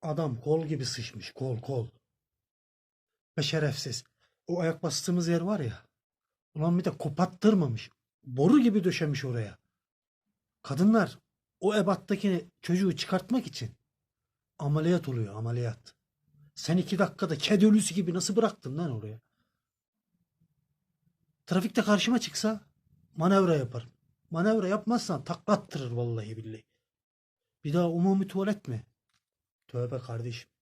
Adam kol gibi sıçmış. Kol kol. Ve şerefsiz. O ayak bastığımız yer var ya. Ulan bir de kopattırmamış. Boru gibi döşemiş oraya. Kadınlar o ebattaki çocuğu çıkartmak için ameliyat oluyor, ameliyat. Sen 2 dakikada kedi ölüsü gibi nasıl bıraktın lan oraya? Trafikte karşıma çıksa manevra yaparım. Manevra yapmazsan taklattırır vallahi billahi. Bir daha umumi tuvalet mi? Tövbe kardeşim.